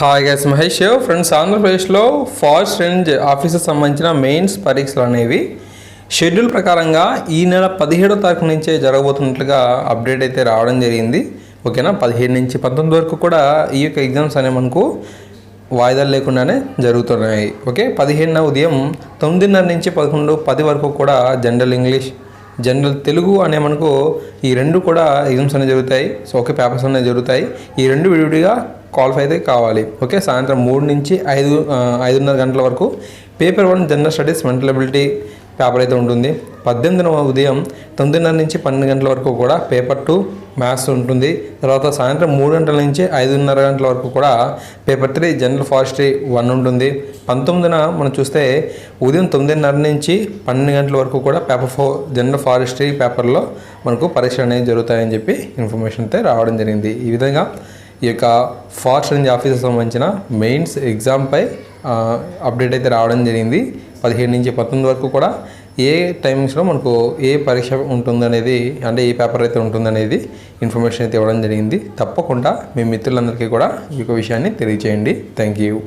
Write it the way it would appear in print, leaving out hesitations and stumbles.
Hi guys, Mahesh friends. ఆంధ్రప్రదేశ్లో forest range officer సంబంధించిన mains పరీక్షలు అనేవి షెడ్యూల్ ప్రకారంగా ఈ నెల 17వ తారీఖు నుంచే జరగబోతున్నట్లుగా అప్డేట్ అయితే రావడం జరిగింది. ఓకేనా, 17 నుంచి 19 వరకు కూడా ఈ యొక్క ఎగ్జామ్స్ అనేవి మనకు వాయిదాలు లేకుండానే జరుగుతున్నాయి. ఓకే, 15న ఉదయం 9:30 నుంచి 11:10 వరకు కూడా జనరల్ ఇంగ్లీష్, జనరల్ తెలుగు అనే మనకు ఈ రెండు కూడా ఎగ్జామ్స్ అనేవి జరుగుతాయి. సో ఓకే, పేపర్స్ అనేవి జరుగుతాయి. ఈ రెండు విడివిడిగా క్వాలిఫై అయితే కావాలి. ఓకే, సాయంత్రం 3 నుంచి 5:30 గంటల వరకు paper 1 general studies mental ability paper అయితే ఉంటుంది. 18న ఉదయం 9:30 నుంచి 12 గంటల వరకు కూడా పేపర్ 2 మ్యాథ్స్ ఉంటుంది. తర్వాత సాయంత్రం 3 గంటల నుంచి 5:30 గంటల వరకు కూడా పేపర్ 3 జనరల్ ఫారెస్ట్రీ 1 ఉంటుంది. 19న మనం చూస్తే ఉదయం 9:30 నుంచి 12 గంటల వరకు కూడా పేపర్ 4 జనరల్ ఫారెస్ట్రీ పేపర్లో మనకు పరీక్షలు అనేవి జరుగుతాయని చెప్పి ఇన్ఫర్మేషన్ అయితే రావడం జరిగింది. ఈ విధంగా ఈ యొక్క ఫారెస్ట్ రేంజ్ ఆఫీసర్ సంబంధించిన మెయిన్స్ ఎగ్జామ్పై అప్డేట్ అయితే రావడం జరిగింది. 17 నుంచి 19 వరకు కూడా ఏ టైమింగ్స్లో మనకు ఏ పరీక్ష ఉంటుందనేది, అంటే ఏ పేపర్ అయితే ఉంటుందనేది ఇన్ఫర్మేషన్ అయితే ఇవ్వడం జరిగింది. తప్పకుండా మీ మిత్రులందరికీ కూడా ఈ యొక్క విషయాన్ని తెలియజేయండి. Thank you.